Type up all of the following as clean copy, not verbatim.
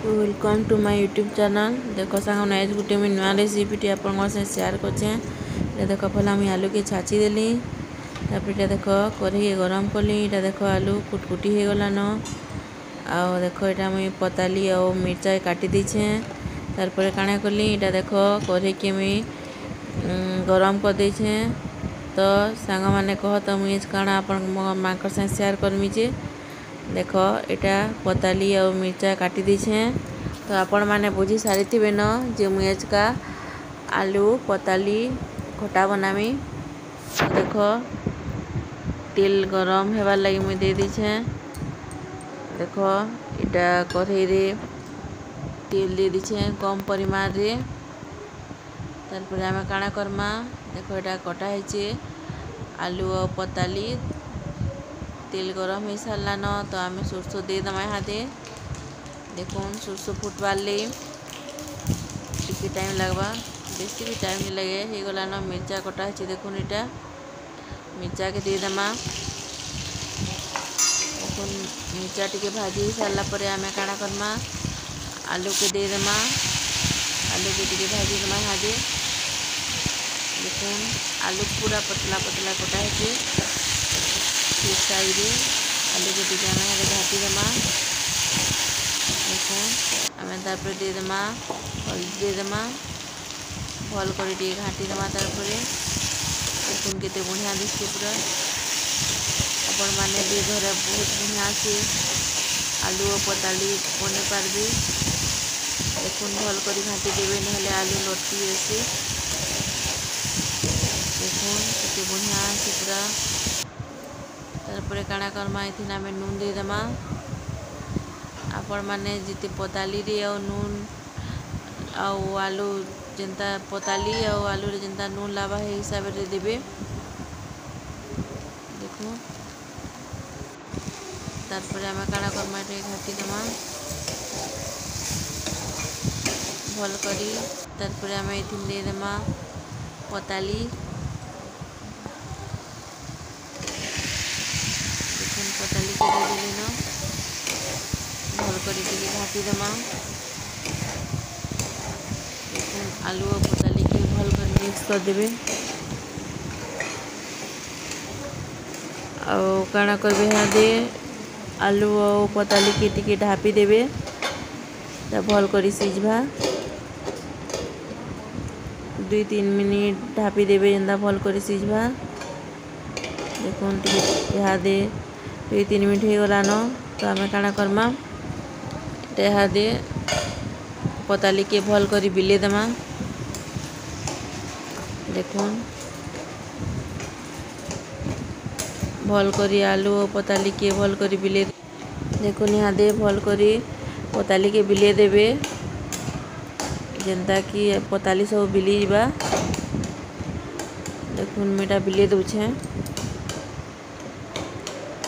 Welcome to my YouTube channel. देखो song आज गोटे मुझे नुआ रेसिपी आपन से शेयर कर देख पहला मुझे आलू के छाची देली तापर देख कढ़ई गरम कली देख आलू कुटकुटी हो गलान आ देख यहाँ मुझे पताली और मिर्चा काटी दीछे तार काଣା कली इटा देख कढ़ई के मुझे गरम कर देछे। तो सांग माने कह तो मुझे काଣା अपन माँ से शेयर करमी जे देख एटा पताली और मिर्चा काटी दीछे। तो आपण माने बुझी सारी थे न जे मुझे का आलू पताली खटा बनामी। तो देख तेल गरम हेबार लगी मुझे दे दीछे। देख इटा कढ़ई रे तेल दे दीछे कम परिमाण रे तारपर आम काଣା करमा देख एटा कटा है आलू और पताली तेल गरम हो सारान। तो आम सोरसो देदमा यहाँ देखुन सोरसो फुटबार टी टाइम लगवा बेसी भी टाइम नहीं लगे हो गलान। मिर्चा कटा है देखुन इटा मिर्चा के देदमा देखुन मिर्चा टी भाजी सारापर आम काଣା करमा आलू के देदमा आलू के टी भाजी दमा यहाँ देखुन आलू पूरा पतला पतला कटा है साइड आलू के टी आम यहाँ घाटी दमा देखुन आम तार देदमा हल्दी देदमा भल कर घाटी दमा तार देखुन केते बढ़िया दिखे पूरा आपण मैंने भी घर बहुत बढ़िया से आलू और पताली बने पार्बे। देखुन भल कर घाटी देवे ना आलू लटकी आसे देखुन केते बढ़िया से पूरा तारपरे काଣା करमा इथिन आम नून देदमा आपण माने जिते पताली रे और नून आउ आलू जेनता पताली और आलू रे जेनता नून लावा है हिसाब रे देबे। देखो तारपरे आम काଣା करमा ये घाटी दमा भल करी तारपरे आम इथिन दे देमा पताली देखुन पताली के दे देली न भल कर घाटी दमा देखुन आलू और पताली के भल कर मिक्स कर देबे। और काଣା करबे यहाँ दे आलू और पताली के टिके ढापी देबे भल कर सिझबा 2-3 मिनिट ढापी देबे जेनता भल कर सिझबा। देखुन यहाँ दे 2-3 मिनिट हो गलान। तो आम काଣା करमा यहाँ दे पताली के भल कर बिले दमा देखुन भल करी आलू और पताली के भल कर बिले देखुन यहाँ दे भल करी पताली के बिले देबे जेनता कि पताली सब बिली जावा। देखुन मेटा बिले दूचे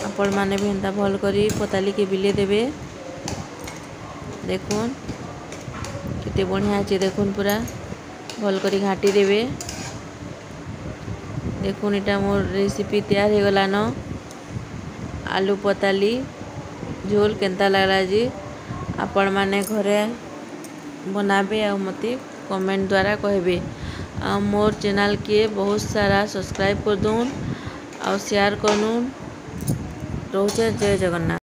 आपण माने भी एंता भल करी पताली के बिले देबे। देखुन केते बढ़िया अच्छे देखुन पूरा भल करी घाटी देबे। देखुन इटा मोर रेसिपी तैयार हो गलान आलू पताली झोल केनता लागला जी आपण माने घरे बनाबे आ मते कमेंट द्वारा कहबे आ मोर चैनल के बहुत सारा सब्सक्राइब कर दून और शेयर करूँ। रोचे जय जगन्नाथ।